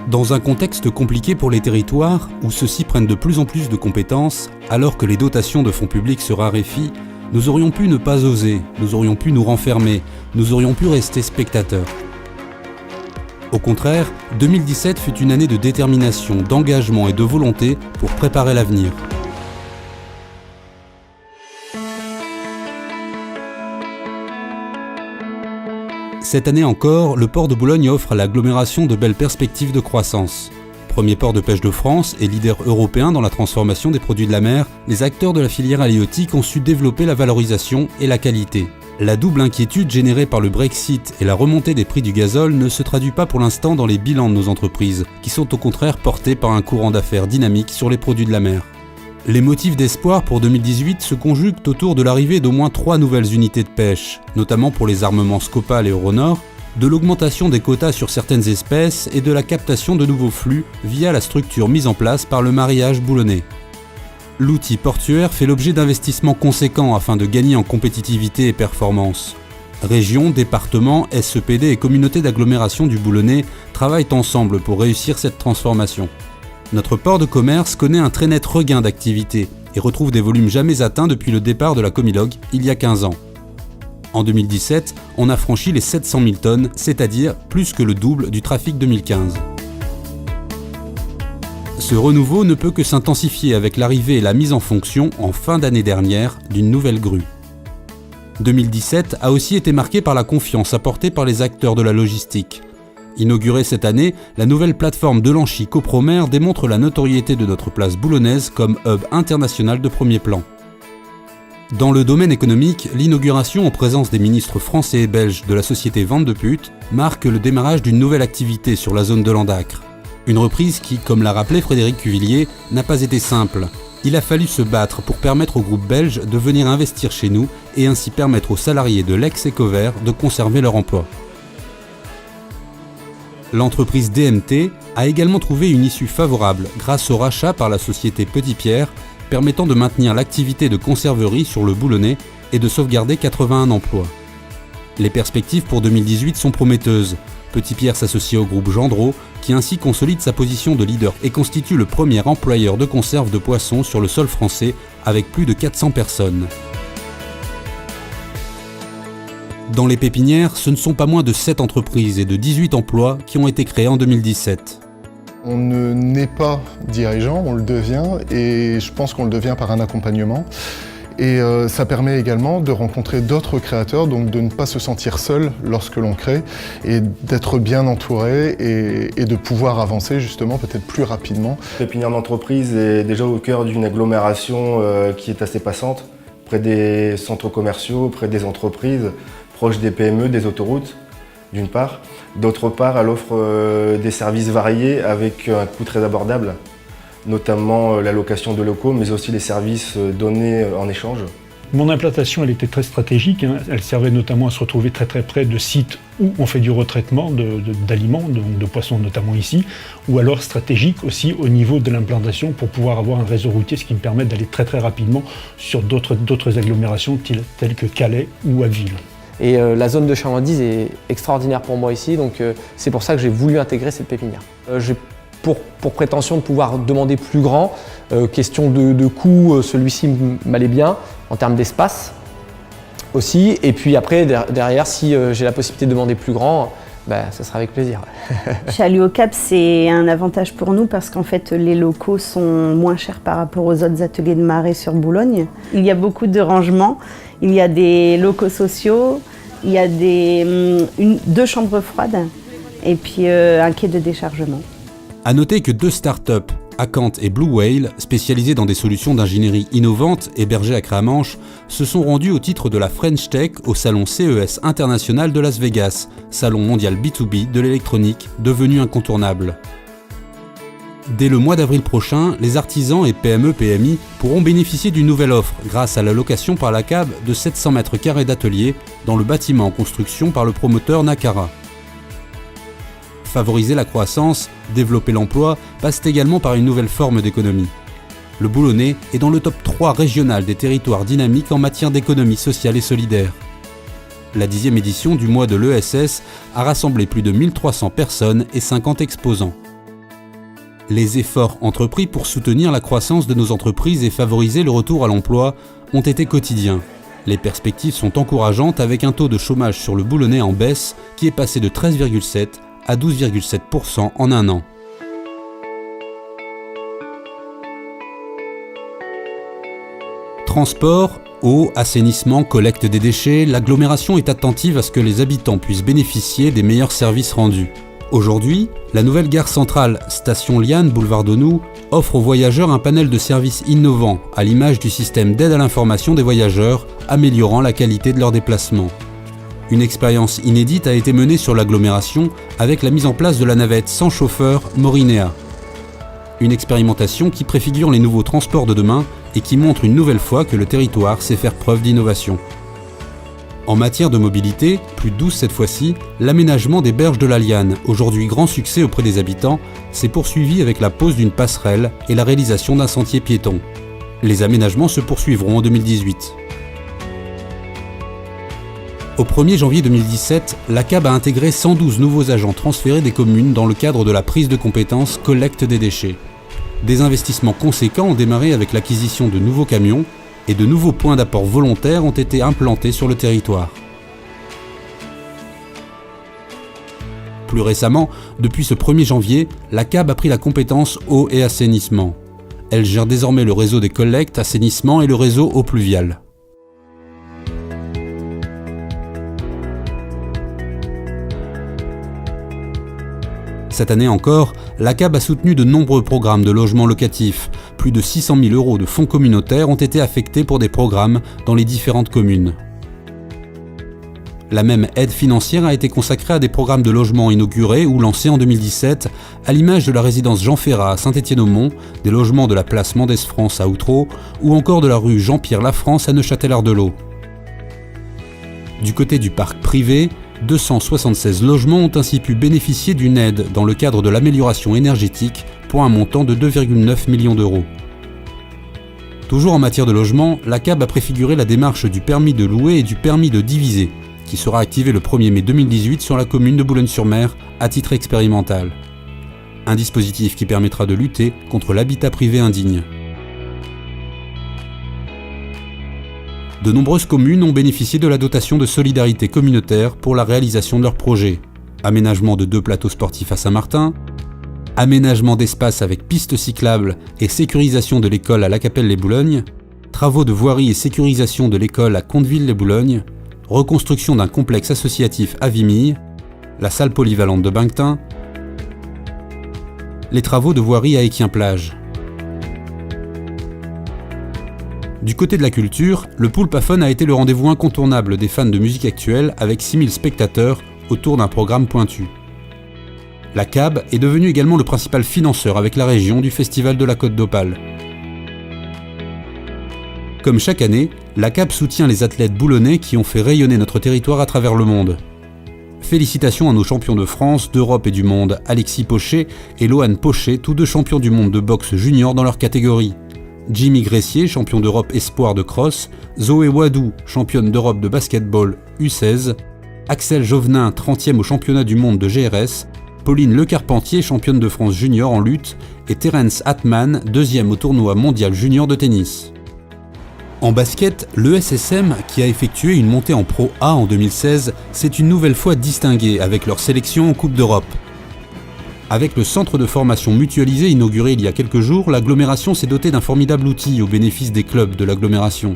Dans un contexte compliqué pour les territoires, où ceux-ci prennent de plus en plus de compétences, alors que les dotations de fonds publics se raréfient, nous aurions pu ne pas oser, nous aurions pu nous renfermer, nous aurions pu rester spectateurs. Au contraire, 2017 fut une année de détermination, d'engagement et de volonté pour préparer l'avenir. Cette année encore, le port de Boulogne offre à l'agglomération de belles perspectives de croissance. Premier port de pêche de France et leader européen dans la transformation des produits de la mer, les acteurs de la filière halieutique ont su développer la valorisation et la qualité. La double inquiétude générée par le Brexit et la remontée des prix du gazole ne se traduit pas pour l'instant dans les bilans de nos entreprises, qui sont au contraire portés par un courant d'affaires dynamique sur les produits de la mer. Les motifs d'espoir pour 2018 se conjuguent autour de l'arrivée d'au moins 3 nouvelles unités de pêche, notamment pour les armements Scopal et Euronor, de l'augmentation des quotas sur certaines espèces et de la captation de nouveaux flux via la structure mise en place par le marillage boulonnais. L'outil portuaire fait l'objet d'investissements conséquents afin de gagner en compétitivité et performance. Régions, départements, SEPD et communautés d'agglomération du Boulonnais travaillent ensemble pour réussir cette transformation. Notre port de commerce connaît un très net regain d'activité et retrouve des volumes jamais atteints depuis le départ de la Comilogue il y a 15 ans. En 2017, on a franchi les 700 000 tonnes, c'est-à-dire plus que le double du trafic 2015. Ce renouveau ne peut que s'intensifier avec l'arrivée et la mise en fonction, en fin d'année dernière, d'une nouvelle grue. 2017 a aussi été marqué par la confiance apportée par les acteurs de la logistique. Inaugurée cette année, la nouvelle plateforme Delanchi Copromer démontre la notoriété de notre place boulonnaise comme hub international de premier plan. Dans le domaine économique, l'inauguration en présence des ministres français et belges de la société Vente de Put marque le démarrage d'une nouvelle activité sur la zone de Landacre. Une reprise qui, comme l'a rappelé Frédéric Cuvillier, n'a pas été simple. Il a fallu se battre pour permettre au groupe belge de venir investir chez nous et ainsi permettre aux salariés de l'ex-Ecover de conserver leur emploi. L'entreprise DMT a également trouvé une issue favorable grâce au rachat par la société Petit-Pierre, permettant de maintenir l'activité de conserverie sur le Boulonnais et de sauvegarder 81 emplois. Les perspectives pour 2018 sont prometteuses. Petit-Pierre s'associe au groupe Gendreau, qui ainsi consolide sa position de leader et constitue le premier employeur de conserve de poissons sur le sol français avec plus de 400 personnes. Dans les pépinières, ce ne sont pas moins de 7 entreprises et de 18 emplois qui ont été créés en 2017. On ne naît pas dirigeant, on le devient, et je pense qu'on le devient par un accompagnement. Et ça permet également de rencontrer d'autres créateurs, donc de ne pas se sentir seul lorsque l'on crée, et d'être bien entouré et de pouvoir avancer justement peut-être plus rapidement. Pépinière d'entreprise est déjà au cœur d'une agglomération qui est assez passante, près des centres commerciaux, près des entreprises, proche des PME, des autoroutes, d'une part. D'autre part, elle offre des services variés avec un coût très abordable, notamment la location de locaux, mais aussi les services donnés en échange. Mon implantation, elle était très stratégique. Elle servait notamment à se retrouver très près de sites où on fait du retraitement d'aliments, donc de poissons notamment ici, ou alors stratégique aussi au niveau de l'implantation pour pouvoir avoir un réseau routier, ce qui me permet d'aller très rapidement sur d'autres agglomérations telles que Calais ou Abbeville. Et la zone de chalandise est extraordinaire pour moi ici, donc c'est pour ça que j'ai voulu intégrer cette pépinière. J'ai pour prétention de pouvoir demander plus grand. Question de coût, celui-ci m'allait bien en termes d'espace aussi. Et puis après, derrière, si j'ai la possibilité de demander plus grand, ça sera avec plaisir. Chez Aliocap, c'est un avantage pour nous parce qu'en fait, les locaux sont moins chers par rapport aux autres ateliers de marée sur Boulogne. Il y a beaucoup de rangements, il y a des locaux sociaux, il y a 2 chambres froides et puis un quai de déchargement. A noter que 2 startups, Acant et Blue Whale, spécialisées dans des solutions d'ingénierie innovantes hébergées à Créamanche, se sont rendues au titre de la French Tech au salon CES International de Las Vegas, salon mondial B2B de l'électronique devenu incontournable. Dès le mois d'avril prochain, les artisans et PME-PMI pourront bénéficier d'une nouvelle offre grâce à la location par la CAB de 700 mètres carrés d'atelier dans le bâtiment en construction par le promoteur Nakara. Favoriser la croissance, développer l'emploi, passe également par une nouvelle forme d'économie. le Boulonnais est dans le top 3 régional des territoires dynamiques en matière d'économie sociale et solidaire. La 10e édition du mois de l'ESS a rassemblé plus de 1300 personnes et 50 exposants. Les efforts entrepris pour soutenir la croissance de nos entreprises et favoriser le retour à l'emploi ont été quotidiens. Les perspectives sont encourageantes avec un taux de chômage sur le Boulonnais en baisse qui est passé de 13,7 à 12,7% en un an. Transport, eau, assainissement, collecte des déchets, l'agglomération est attentive à ce que les habitants puissent bénéficier des meilleurs services rendus. Aujourd'hui, la nouvelle gare centrale Station Liane, boulevard Daunou, offre aux voyageurs un panel de services innovants, à l'image du système d'aide à l'information des voyageurs, améliorant la qualité de leurs déplacements. Une expérience inédite a été menée sur l'agglomération avec la mise en place de la navette sans chauffeur Morinéa. Une expérimentation qui préfigure les nouveaux transports de demain et qui montre une nouvelle fois que le territoire sait faire preuve d'innovation. En matière de mobilité, plus douce cette fois-ci, l'aménagement des berges de la Liane, aujourd'hui grand succès auprès des habitants, s'est poursuivi avec la pose d'une passerelle et la réalisation d'un sentier piéton. Les aménagements se poursuivront en 2018. Au 1er janvier 2017, la CAB a intégré 112 nouveaux agents transférés des communes dans le cadre de la prise de compétences collecte des déchets. Des investissements conséquents ont démarré avec l'acquisition de nouveaux camions et de nouveaux points d'apport volontaires ont été implantés sur le territoire. Plus récemment, depuis ce 1er janvier, la CAB a pris la compétence eau et assainissement. Elle gère désormais le réseau des collectes, assainissement et le réseau eau pluviale. Cette année encore, la CAB a soutenu de nombreux programmes de logement locatif. Plus de 600 000 € de fonds communautaires ont été affectés pour des programmes dans les différentes communes. La même aide financière a été consacrée à des programmes de logement inaugurés ou lancés en 2017, à l'image de la résidence Jean Ferrat à Saint-Étienne-au-Mont, des logements de la place Mendès-France à Outreau ou encore de la rue Jean-Pierre Lafrance à Neufchâtel-Ardelot. Du côté du parc privé, 276 logements ont ainsi pu bénéficier d'une aide dans le cadre de l'amélioration énergétique pour un montant de 2,9 millions d'euros. Toujours en matière de logement, la CAB a préfiguré la démarche du permis de louer et du permis de diviser, qui sera activé le 1er mai 2018 sur la commune de Boulogne-sur-Mer à titre expérimental. Un dispositif qui permettra de lutter contre l'habitat privé indigne. De nombreuses communes ont bénéficié de la dotation de solidarité communautaire pour la réalisation de leurs projets. Aménagement de 2 plateaux sportifs à Saint-Martin, aménagement d'espaces avec pistes cyclables et sécurisation de l'école à Lacapelle-les-Boulognes, travaux de voirie et sécurisation de l'école à Conteville-les-Boulognes, reconstruction d'un complexe associatif à Vimille, la salle polyvalente de Banctin, les travaux de voirie à Équien-Plage. Du côté de la culture, le Poulpaphone a été le rendez-vous incontournable des fans de musique actuelle avec 6000 spectateurs autour d'un programme pointu. La CAB est devenue également le principal financeur avec la région du Festival de la Côte d'Opale. Comme chaque année, la CAB soutient les athlètes boulonnais qui ont fait rayonner notre territoire à travers le monde. Félicitations à nos champions de France, d'Europe et du monde, Alexis Pochet et Lohan Pochet, tous deux champions du monde de boxe junior dans leur catégorie. Jimmy Gressier, champion d'Europe espoir de cross, Zoé Wadou, championne d'Europe de basketball U16, Axel Jovenin, 30e au championnat du monde de GRS, Pauline Lecarpentier, championne de France junior en lutte, et Terence Atman, 2e au tournoi mondial junior de tennis. En basket, l'ESSM, qui a effectué une montée en Pro A en 2016, s'est une nouvelle fois distingué avec leur sélection en Coupe d'Europe. Avec le centre de formation mutualisé inauguré il y a quelques jours, l'agglomération s'est dotée d'un formidable outil au bénéfice des clubs de l'agglomération.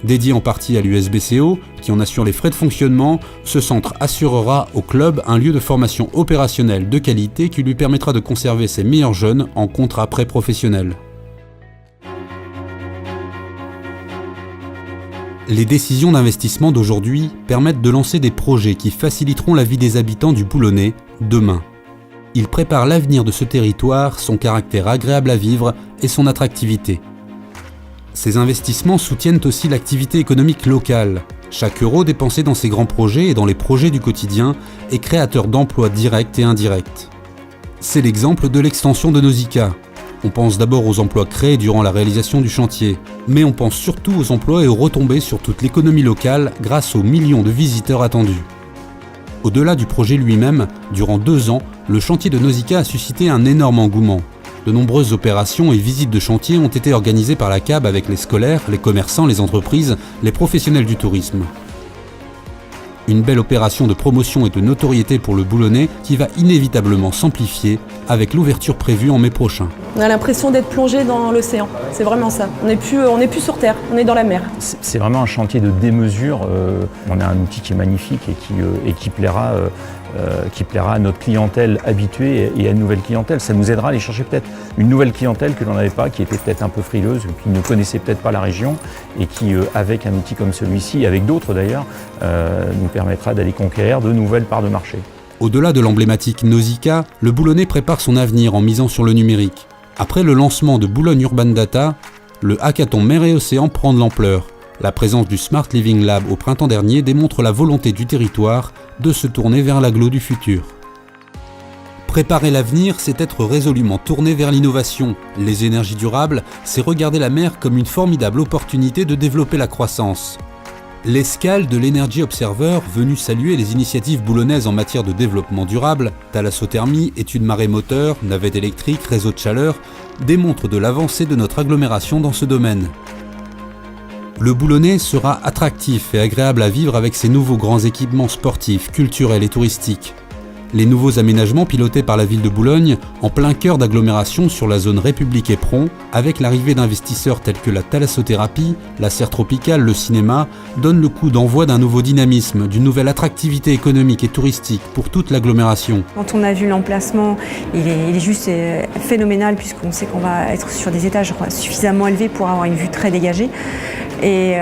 Dédié en partie à l'USBCO, qui en assure les frais de fonctionnement, ce centre assurera au club un lieu de formation opérationnelle de qualité qui lui permettra de conserver ses meilleurs jeunes en contrat pré-professionnel. Les décisions d'investissement d'aujourd'hui permettent de lancer des projets qui faciliteront la vie des habitants du Boulonnais demain. Ils préparent l'avenir de ce territoire, son caractère agréable à vivre et son attractivité. Ces investissements soutiennent aussi l'activité économique locale. Chaque euro dépensé dans ces grands projets et dans les projets du quotidien est créateur d'emplois directs et indirects. C'est l'exemple de l'extension de Nausicaa. On pense d'abord aux emplois créés durant la réalisation du chantier, mais on pense surtout aux emplois et aux retombées sur toute l'économie locale grâce aux millions de visiteurs attendus. Au-delà du projet lui-même, durant 2 ans, le chantier de Nausicaa a suscité un énorme engouement. De nombreuses opérations et visites de chantier ont été organisées par la CAB avec les scolaires, les commerçants, les entreprises, les professionnels du tourisme. Une belle opération de promotion et de notoriété pour le Boulonnais qui va inévitablement s'amplifier avec l'ouverture prévue en mai prochain. On a l'impression d'être plongé dans l'océan, c'est vraiment ça. On n'est plus sur terre, on est dans la mer. C'est vraiment un chantier de démesure. On a un outil qui est magnifique et qui plaira à notre clientèle habituée et à une nouvelle clientèle. Ça nous aidera à aller chercher peut-être une nouvelle clientèle que l'on n'avait pas, qui était peut-être un peu frileuse, qui ne connaissait peut-être pas la région et qui, avec un outil comme celui-ci, et avec d'autres d'ailleurs, nous permettra d'aller conquérir de nouvelles parts de marché. Au-delà de l'emblématique Nausicaa, le Boulonnais prépare son avenir en misant sur le numérique. Après le lancement de Boulogne Urban Data, le hackathon Mer et Océan prend de l'ampleur. La présence du Smart Living Lab au printemps dernier démontre la volonté du territoire de se tourner vers l'agglo du futur. Préparer l'avenir, c'est être résolument tourné vers l'innovation. Les énergies durables, c'est regarder la mer comme une formidable opportunité de développer la croissance. L'escale de l'Energy Observer, venu saluer les initiatives boulonnaises en matière de développement durable, thalassothermie, études marémoteurs, navettes électriques, réseaux de chaleur, démontre de l'avancée de notre agglomération dans ce domaine. Le Boulonnais sera attractif et agréable à vivre avec ses nouveaux grands équipements sportifs, culturels et touristiques. Les nouveaux aménagements pilotés par la ville de Boulogne, en plein cœur d'agglomération sur la zone République Éperon, avec l'arrivée d'investisseurs tels que la thalassothérapie, la serre tropicale, le cinéma, donnent le coup d'envoi d'un nouveau dynamisme, d'une nouvelle attractivité économique et touristique pour toute l'agglomération. Quand on a vu l'emplacement, il est juste phénoménal puisqu'on sait qu'on va être sur des étages suffisamment élevés pour avoir une vue très dégagée. Et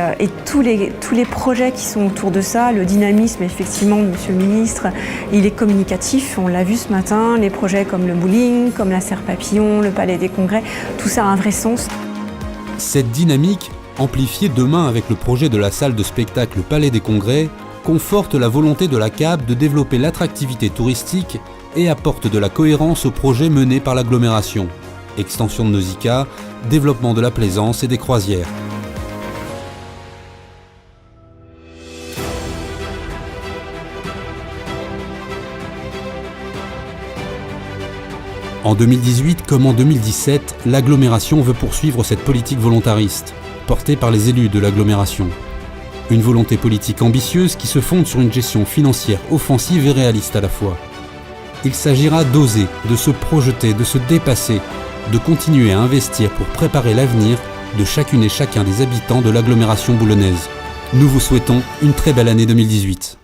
tous les projets qui sont autour de ça, le dynamisme, effectivement, Monsieur le Ministre, il est communicatif, on l'a vu ce matin, les projets comme le bowling, comme la serre papillon, le palais des congrès, tout ça a un vrai sens. Cette dynamique, amplifiée demain avec le projet de la salle de spectacle Palais des Congrès, conforte la volonté de la CAB de développer l'attractivité touristique et apporte de la cohérence aux projets menés par l'agglomération. Extension de Nausicaa, développement de la plaisance et des croisières. En 2018 comme en 2017, l'agglomération veut poursuivre cette politique volontariste, portée par les élus de l'agglomération. Une volonté politique ambitieuse qui se fonde sur une gestion financière offensive et réaliste à la fois. Il s'agira d'oser, de se projeter, de se dépasser, de continuer à investir pour préparer l'avenir de chacune et chacun des habitants de l'agglomération boulonnaise. Nous vous souhaitons une très belle année 2018.